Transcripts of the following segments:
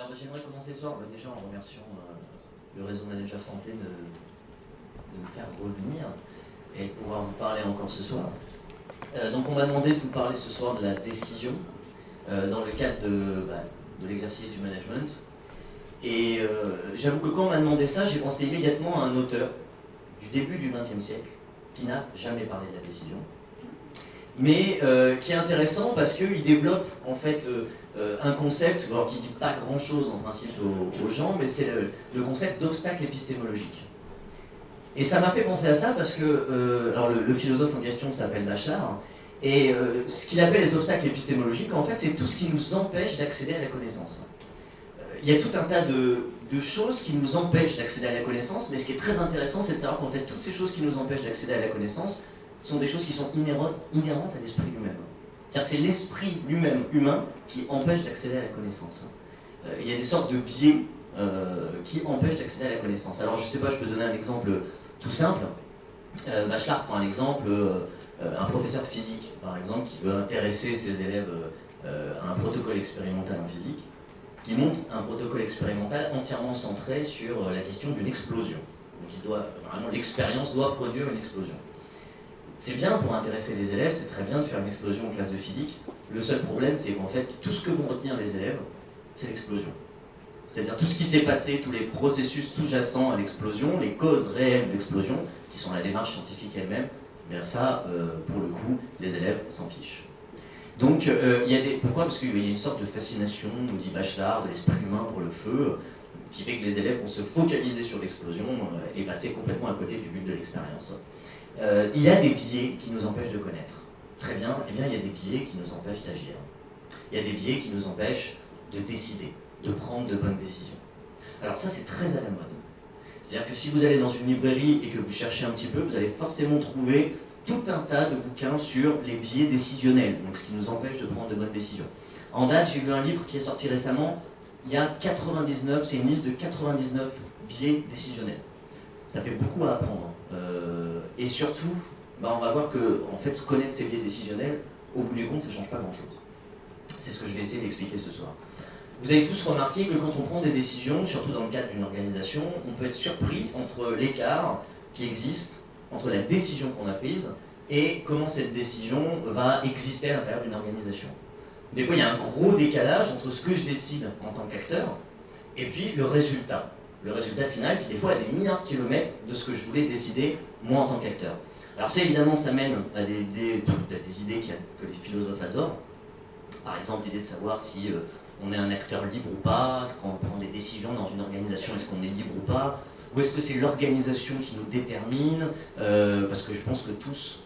Alors j'aimerais commencer ce soir déjà en remerciant le réseau Manager Santé de me faire revenir et de pouvoir vous parler encore ce soir. Donc on m'a demandé de vous parler ce soir de la décision dans le cadre de l'exercice du management. Et j'avoue que quand on m'a demandé ça, j'ai pensé immédiatement à un auteur du début du XXe siècle qui n'a jamais parlé de la décision, mais qui est intéressant parce qu'il développe en fait un concept, alors qui ne dit pas grand chose en principe aux gens, mais c'est le concept d'obstacle épistémologique. Et ça m'a fait penser à ça parce que alors le philosophe en question s'appelle Bachelard, et ce qu'il appelle les obstacles épistémologiques, en fait, c'est tout ce qui nous empêche d'accéder à la connaissance. Il y a tout un tas de choses qui nous empêchent d'accéder à la connaissance, mais ce qui est très intéressant, c'est de savoir qu'en fait, toutes ces choses qui nous empêchent d'accéder à la connaissance sont des choses qui sont inhérentes à l'esprit lui-même. C'est-à-dire que c'est l'esprit lui-même humain qui empêche d'accéder à la connaissance. Il y a des sortes de biais qui empêchent d'accéder à la connaissance. Alors je ne sais pas, je peux donner un exemple tout simple. Bachelard prend un exemple, un professeur de physique, par exemple, qui veut intéresser ses élèves à un protocole expérimental en physique, qui monte un protocole expérimental entièrement centré sur la question d'une explosion. Donc vraiment, l'expérience doit produire une explosion. C'est bien pour intéresser les élèves, c'est très bien de faire une explosion en classe de physique. Le seul problème, c'est qu'en fait, tout ce que vont retenir les élèves, c'est l'explosion. C'est-à-dire tout ce qui s'est passé, tous les processus sous-jacents à l'explosion, les causes réelles de l'explosion, qui sont la démarche scientifique elle-même, bien ça, pour le coup, les élèves s'en fichent. Donc, pourquoi? Parce qu'il y a une sorte de fascination, nous dit Bachelard, de l'esprit humain pour le feu, qui fait que les élèves vont se focaliser sur l'explosion et passer complètement à côté du but de l'expérience. Il y a des biais qui nous empêchent de connaître. Très bien, eh bien il y a des biais qui nous empêchent d'agir. Il y a des biais qui nous empêchent de décider, de prendre de bonnes décisions. Alors ça, c'est très à la mode. C'est-à-dire que si vous allez dans une librairie et que vous cherchez un petit peu, vous allez forcément trouver tout un tas de bouquins sur les biais décisionnels, donc ce qui nous empêche de prendre de bonnes décisions. En date, j'ai lu un livre qui est sorti récemment, il y a 99, c'est une liste de 99 biais décisionnels. Ça fait beaucoup à apprendre. Et surtout, on va voir que en fait, connaître ces biais décisionnels, au bout du compte, ça ne change pas grand-chose. C'est ce que je vais essayer d'expliquer ce soir. Vous avez tous remarqué que quand on prend des décisions, surtout dans le cadre d'une organisation, on peut être surpris entre l'écart qui existe entre la décision qu'on a prise et comment cette décision va exister à l'intérieur d'une organisation. Des fois, il y a un gros décalage entre ce que je décide en tant qu'acteur et puis le résultat final qui des fois a des milliards de kilomètres de ce que je voulais décider moi en tant qu'acteur. Alors ça évidemment ça mène à des idées que les philosophes adorent. Par exemple l'idée de savoir si on est un acteur libre ou pas, est-ce qu'on prend des décisions dans une organisation, est-ce qu'on est libre ou pas, ou est-ce que c'est l'organisation qui nous détermine, parce que je pense que tous,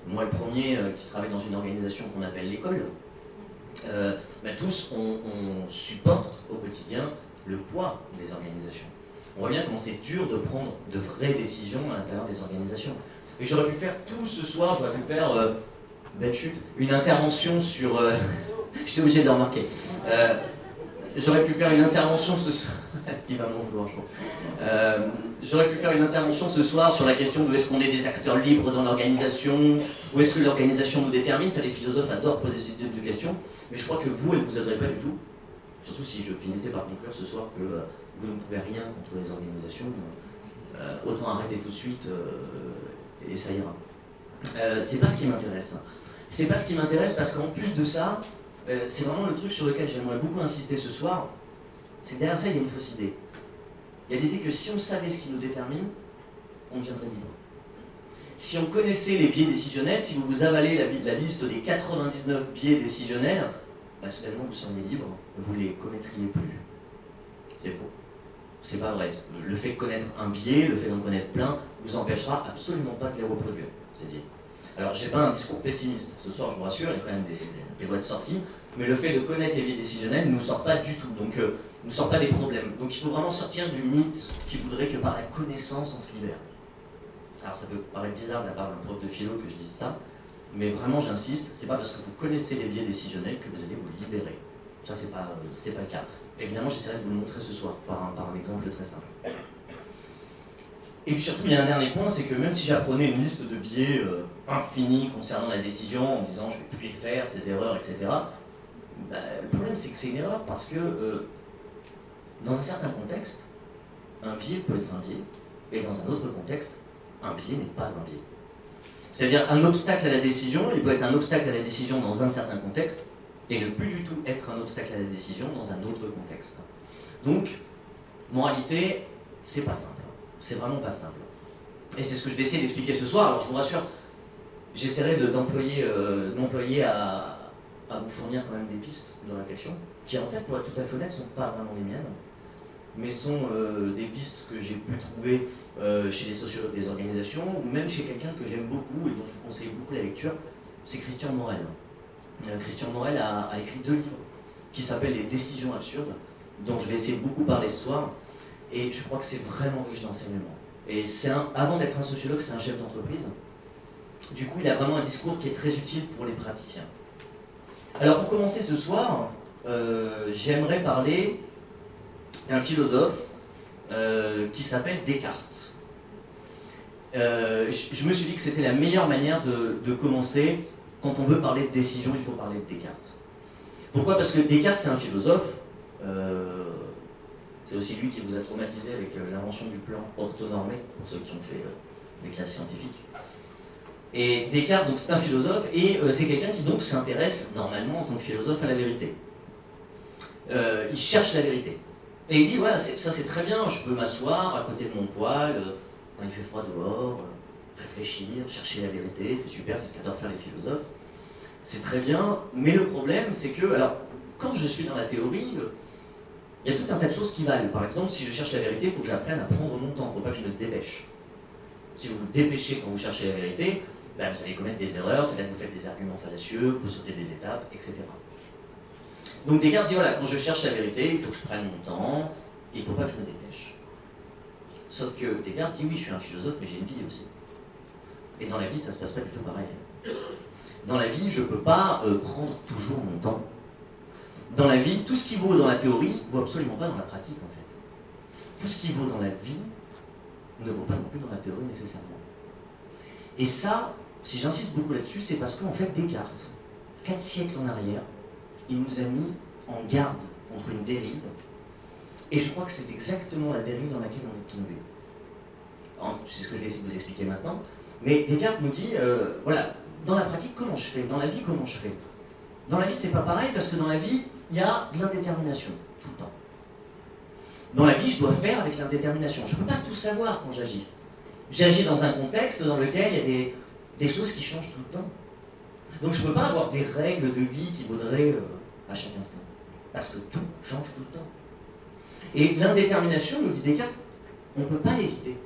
moi le premier qui travaille dans une organisation qu'on appelle l'école, tous on supporte au quotidien le poids des organisations. On voit bien comment c'est dur de prendre de vraies décisions à l'intérieur des organisations. Et j'aurais pu faire tout ce soir, j'aurais pu faire, belle chute, une intervention sur... J'étais obligé de le remarquer. J'aurais pu faire une intervention ce soir... Il va m'en vouloir, je pense. J'aurais pu faire une intervention ce soir sur la question de est-ce qu'on est des acteurs libres dans l'organisation, ou est-ce que l'organisation nous détermine. Ça, les philosophes adorent poser ce type de questions, mais je crois que vous, elles ne vous aideraient pas du tout. Surtout si je finissais par conclure ce soir que vous ne pouvez rien contre les organisations, autant arrêter tout de suite et ça ira. C'est pas ce qui m'intéresse. C'est pas ce qui m'intéresse parce qu'en plus de ça, c'est vraiment le truc sur lequel j'aimerais beaucoup insister ce soir, c'est que derrière ça il y a une fausse idée. Il y a l'idée que si on savait ce qui nous détermine, on deviendrait libre. Si on connaissait les biais décisionnels, si vous avalez la liste des 99 biais décisionnels, soudainement vous seriez libre, vous les commettriez plus. C'est faux. C'est pas vrai. Le fait de connaître un biais, le fait d'en connaître plein, vous empêchera absolument pas de les reproduire. C'est dit. Alors j'ai pas un discours pessimiste ce soir, je vous rassure, il y a quand même des voies de sortie, mais le fait de connaître les biais décisionnels ne nous sort pas du tout, donc ne sort pas des problèmes. Donc il faut vraiment sortir du mythe qui voudrait que par la connaissance on se libère. Alors ça peut paraître bizarre de la part d'un prof de philo que je dise ça, mais vraiment j'insiste, c'est pas parce que vous connaissez les biais décisionnels que vous allez vous libérer. Ça c'est pas le cas. Évidemment j'essaierai de vous le montrer ce soir par un exemple très simple. Et puis surtout il y a un dernier point, c'est que même si j'apprenais une liste de biais infinis concernant la décision en disant je ne vais plus les faire, ces erreurs, etc. Le problème c'est que c'est une erreur parce que Dans un certain contexte, un biais peut être un biais, et dans un autre contexte, un biais n'est pas un biais. C'est-à-dire un obstacle à la décision, il peut être un obstacle à la décision dans un certain contexte, et ne plus du tout être un obstacle à la décision dans un autre contexte. Donc, moralité, c'est pas simple. C'est vraiment pas simple. Et c'est ce que je vais essayer d'expliquer ce soir. Alors je vous rassure, j'essaierai d'employer à vous fournir quand même des pistes de réflexion, qui en fait, pour être tout à fait honnête, ne sont pas vraiment les miennes, mais sont des pistes que j'ai pu trouver chez des sociologues des organisations, ou même chez quelqu'un que j'aime beaucoup et dont je vous conseille beaucoup la lecture, c'est Christian Morel. Christian Morel a écrit 2 livres qui s'appellent Les décisions absurdes, dont je vais essayer de beaucoup parler ce soir, et je crois que c'est vraiment riche d'enseignement. Et avant d'être un sociologue, c'est un chef d'entreprise. Du coup, il a vraiment un discours qui est très utile pour les praticiens. Alors, pour commencer ce soir, j'aimerais parler d'un philosophe qui s'appelle Descartes. Je me suis dit que c'était la meilleure manière de commencer. Quand on veut parler de décision, il faut parler de Descartes. Pourquoi? Parce que Descartes, c'est un philosophe. C'est aussi lui qui vous a traumatisé avec l'invention du plan orthonormé, pour ceux qui ont fait des classes scientifiques. Et Descartes, donc, c'est un philosophe, et c'est quelqu'un qui donc s'intéresse normalement en tant que philosophe à la vérité. Il cherche la vérité. Et il dit, voilà, ça c'est très bien, je peux m'asseoir à côté de mon poêle, quand il fait froid dehors, réfléchir, chercher la vérité, c'est super, c'est ce qu'adorent faire les philosophes. C'est très bien, mais le problème c'est que, alors, quand je suis dans la théorie, il y a tout un tas de choses qui valent. Par exemple, si je cherche la vérité, il faut que j'apprenne à prendre mon temps, il ne faut pas que je me dépêche. Si vous vous dépêchez quand vous cherchez la vérité, ben vous allez commettre des erreurs, c'est là que vous faites des arguments fallacieux, vous sautez des étapes, etc. Donc Descartes dit, voilà, quand je cherche la vérité, il faut que je prenne mon temps, et il ne faut pas que je me dépêche. Sauf que Descartes dit, oui, je suis un philosophe, mais j'ai une vie aussi. Et dans la vie, ça ne se passe pas du tout pareil. Dans la vie, je ne peux pas prendre toujours mon temps. Dans la vie, tout ce qui vaut dans la théorie ne vaut absolument pas dans la pratique, en fait. Tout ce qui vaut dans la vie ne vaut pas non plus dans la théorie nécessairement. Et ça, si j'insiste beaucoup là-dessus, c'est parce qu'en fait, Descartes, 4 siècles en arrière, il nous a mis en garde contre une dérive, et je crois que c'est exactement la dérive dans laquelle on est tombé. C'est ce que je vais essayer de vous expliquer maintenant, mais Descartes nous dit, voilà, dans la pratique, comment je fais? Dans la vie, comment je fais? Dans la vie, c'est pas pareil, parce que dans la vie, il y a de l'indétermination, tout le temps. Dans la vie, je dois faire avec l'indétermination. Je ne peux pas tout savoir quand j'agis. J'agis dans un contexte dans lequel il y a des choses qui changent tout le temps. Donc je ne peux pas avoir des règles de vie qui vaudraient à chaque instant. Parce que tout change tout le temps. Et l'indétermination, nous dit Descartes, on ne peut pas l'éviter.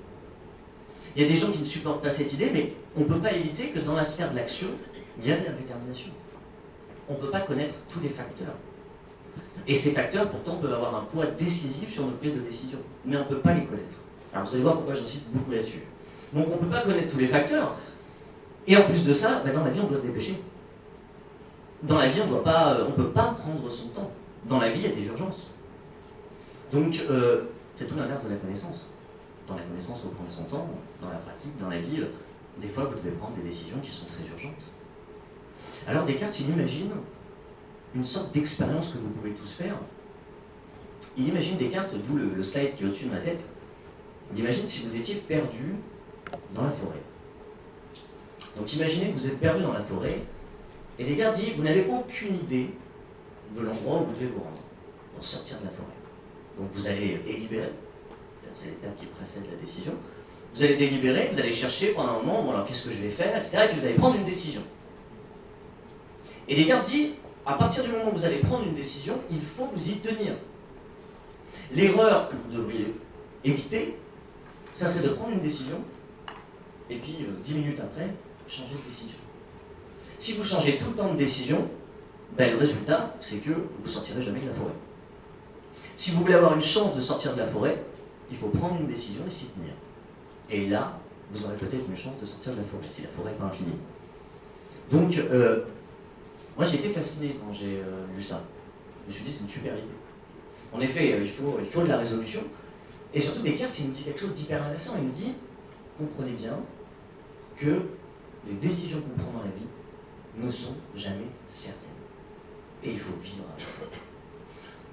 Il y a des gens qui ne supportent pas cette idée, mais on ne peut pas éviter que dans la sphère de l'action, il y a de l'indétermination. On ne peut pas connaître tous les facteurs. Et ces facteurs, pourtant, peuvent avoir un poids décisif sur nos prises de décision. Mais on ne peut pas les connaître. Alors vous allez voir pourquoi j'insiste beaucoup là-dessus. Donc on ne peut pas connaître tous les facteurs. Et en plus de ça, dans la vie, on doit se dépêcher. Dans la vie, on ne peut pas prendre son temps. Dans la vie, il y a des urgences. Donc, c'est tout l'inverse de la connaissance. Dans la connaissance, il faut prendre son temps. Dans la pratique, dans la vie, des fois, vous devez prendre des décisions qui sont très urgentes. Alors Descartes, il imagine une sorte d'expérience que vous pouvez tous faire. Il imagine Descartes, d'où le slide qui est au-dessus de ma tête, il imagine si vous étiez perdu dans la forêt. Donc imaginez que vous êtes perdu dans la forêt, et Descartes dit, vous n'avez aucune idée de l'endroit où vous devez vous rendre, pour sortir de la forêt. Donc vous allez délibérer, c'est l'étape qui précède la décision, vous allez délibérer, vous allez chercher pendant un moment, bon alors qu'est-ce que je vais faire, etc., et puis vous allez prendre une décision. Et Descartes dit, à partir du moment où vous allez prendre une décision, il faut vous y tenir. L'erreur que vous devriez éviter, ça serait de prendre une décision, et puis 10 minutes après, changer de décision. Si vous changez tout le temps de décision, le résultat, c'est que vous ne sortirez jamais de la forêt. Si vous voulez avoir une chance de sortir de la forêt, il faut prendre une décision et s'y tenir. Et là, vous aurez peut-être une chance de sortir de la forêt, si la forêt n'est pas infinie. Donc, moi j'ai été fasciné quand j'ai lu ça. Je me suis dit, c'est une super idée. En effet, il faut de la résolution. Et surtout, Descartes, il nous dit quelque chose d'hyper intéressant. Il nous dit, comprenez bien que les décisions qu'on prend dans la vie ne sont jamais certaines. Et il faut vivre avec ça.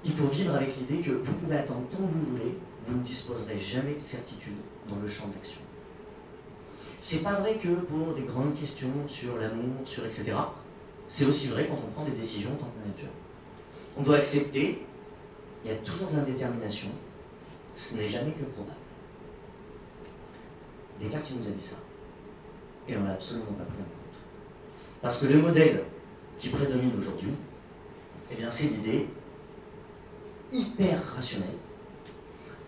il faut vivre avec l'idée que vous pouvez attendre tant que vous voulez, vous ne disposerez jamais de certitude dans le champ d'action. C'est pas vrai que pour des grandes questions sur l'amour, sur etc., c'est aussi vrai quand on prend des décisions en tant que manager. On doit accepter, il y a toujours de l'indétermination, ce n'est jamais que probable. Descartes, il nous a dit ça. Et on ne l'a absolument pas pris en compte. Parce que le modèle qui prédomine aujourd'hui, eh bien, c'est l'idée hyper rationnelle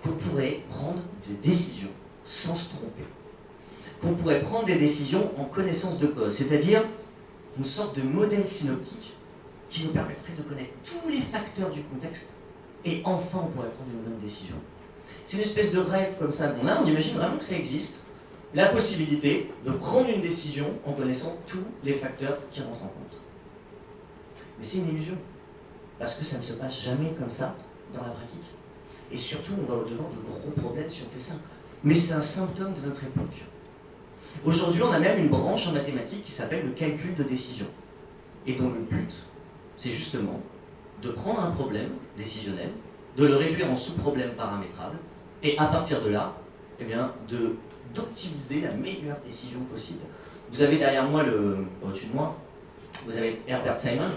qu'on pourrait prendre des décisions sans se tromper. Qu'on pourrait prendre des décisions en connaissance de cause, c'est-à-dire une sorte de modèle synoptique qui nous permettrait de connaître tous les facteurs du contexte et enfin on pourrait prendre une bonne décision. C'est une espèce de rêve comme ça qu'on a, on imagine vraiment que ça existe, la possibilité de prendre une décision en connaissant tous les facteurs qui rentrent en compte. Mais c'est une illusion, parce que ça ne se passe jamais comme ça dans la pratique. Et surtout, on va au-devant de gros problèmes si on fait ça. Mais c'est un symptôme de notre époque. Aujourd'hui, on a même une branche en mathématiques qui s'appelle le calcul de décision, et dont le but, c'est justement de prendre un problème décisionnel, de le réduire en sous-problèmes paramétrables, et à partir de là, eh bien, d'optimiser la meilleure décision possible. Vous avez derrière moi, au-dessus de moi, vous avez Herbert Simon,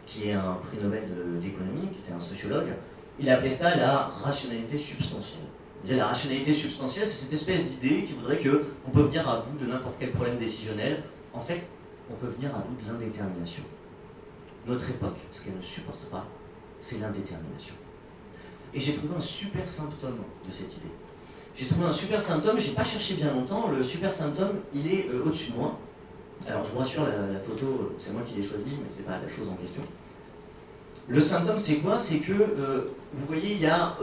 qui est un prix Nobel d'économie, qui était un sociologue. Il appelait ça la rationalité substantielle. La rationalité substantielle, c'est cette espèce d'idée qui voudrait qu'on peut venir à bout de n'importe quel problème décisionnel. En fait, on peut venir à bout de l'indétermination. Notre époque, ce qu'elle ne supporte pas, c'est l'indétermination. Et j'ai trouvé un super symptôme de cette idée. J'ai trouvé un super symptôme, j'ai pas cherché bien longtemps, le super symptôme, il est au-dessus de moi. Alors je vous rassure, la photo, c'est moi qui l'ai choisie, mais c'est pas la chose en question. Le symptôme, c'est quoi? C'est que, vous voyez, il y a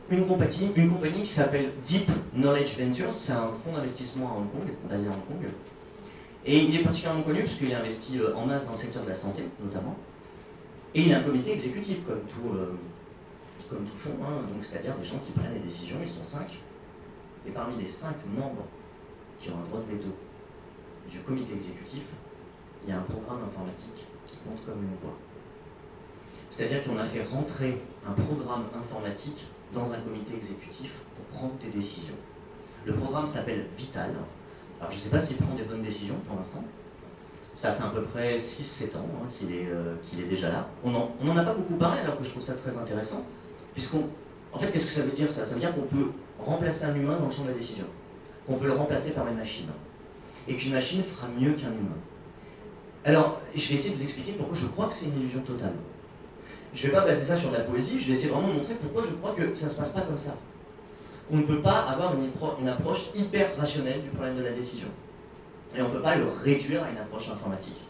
une compagnie qui s'appelle Deep Knowledge Ventures, c'est un fonds d'investissement à Hong Kong, basé à Hong Kong. Et il est particulièrement connu parce qu'il investit en masse dans le secteur de la santé, notamment. Et il a un comité exécutif, comme tout fonds, hein, donc c'est-à-dire des gens qui prennent les décisions, ils sont 5. Et parmi les 5 membres qui ont un droit de veto du comité exécutif, il y a un programme informatique qui compte comme une voix. C'est-à-dire qu'on a fait rentrer un programme informatique dans un comité exécutif pour prendre des décisions. Le programme s'appelle Vital. Alors je ne sais pas s'il prend des bonnes décisions pour l'instant. Ça fait à peu près 6-7 ans hein, qu'il est déjà là. On n'en a pas beaucoup parlé alors que je trouve ça très intéressant. En fait, qu'est-ce que ça veut dire ça? Ça veut dire qu'on peut remplacer un humain dans le champ de la décision. Qu'on peut le remplacer par une machine. Et qu'une machine fera mieux qu'un humain. Alors, je vais essayer de vous expliquer pourquoi je crois que c'est une illusion totale. Je ne vais pas baser ça sur de la poésie, je vais essayer vraiment de montrer pourquoi je crois que ça ne se passe pas comme ça. On ne peut pas avoir une approche hyper rationnelle du problème de la décision. Et on ne peut pas le réduire à une approche informatique.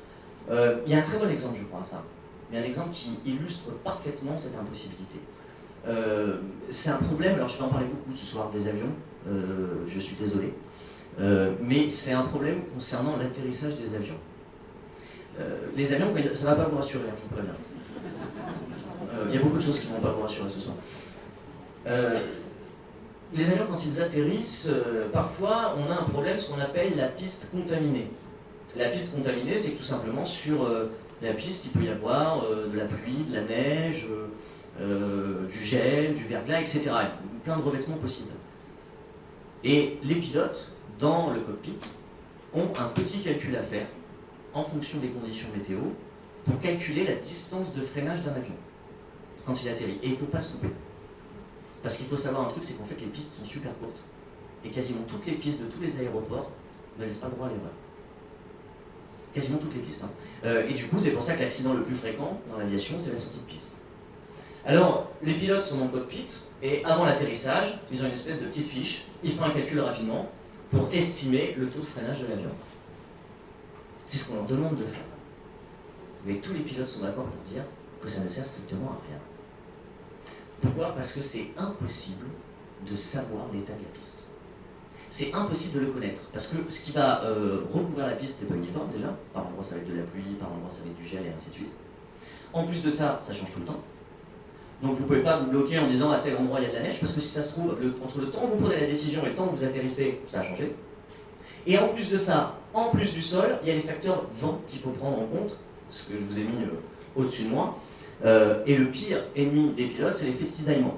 Il y a un très bon exemple, je crois, à ça. Il y a un exemple qui illustre parfaitement cette impossibilité. C'est un problème, alors je vais en parler beaucoup ce soir des avions, je suis désolé, mais c'est un problème concernant l'atterrissage des avions. Les avions, ça ne va pas vous rassurer, hein, je vous préviens. Il y a beaucoup de choses qui ne vont pas vous rassurer ce soir. Les avions, quand ils atterrissent, parfois on a un problème, ce qu'on appelle la piste contaminée. La piste contaminée, c'est que tout simplement sur la piste, il peut y avoir de la pluie, de la neige, du gel, du verglas, etc. Plein de revêtements possibles. Et les pilotes, dans le cockpit, ont un petit calcul à faire en fonction des conditions météo pour calculer la distance de freinage d'un avion quand il atterrit. Et il ne faut pas se tromper. Parce qu'il faut savoir un truc, c'est qu'en fait les pistes sont super courtes. Et quasiment toutes les pistes de tous les aéroports ne laissent pas le droit à l'erreur. Quasiment toutes les pistes. Hein. Et du coup, c'est pour ça que l'accident le plus fréquent dans l'aviation, c'est la sortie de piste. Alors, les pilotes sont dans le cockpit, et avant l'atterrissage, ils ont une espèce de petite fiche, ils font un calcul rapidement pour estimer le taux de freinage de l'avion. C'est ce qu'on leur demande de faire. Mais tous les pilotes sont d'accord pour dire que ça ne sert strictement à rien. Pourquoi? Parce que c'est impossible de savoir l'état de la piste. C'est impossible de le connaître, parce que ce qui va recouvrir la piste, c'est pas uniforme déjà. Par endroits, ça va être de la pluie, par endroits, ça va être du gel, et ainsi de suite. En plus de ça, ça change tout le temps. Donc vous ne pouvez pas vous bloquer en disant à tel endroit il y a de la neige, parce que si ça se trouve, entre le temps où vous prenez la décision et le temps où vous atterrissez, ça a changé. Et en plus de ça, en plus du sol, il y a les facteurs vent qu'il faut prendre en compte, ce que je vous ai mis au-dessus de moi. Et le pire ennemi des pilotes, c'est l'effet de cisaillement.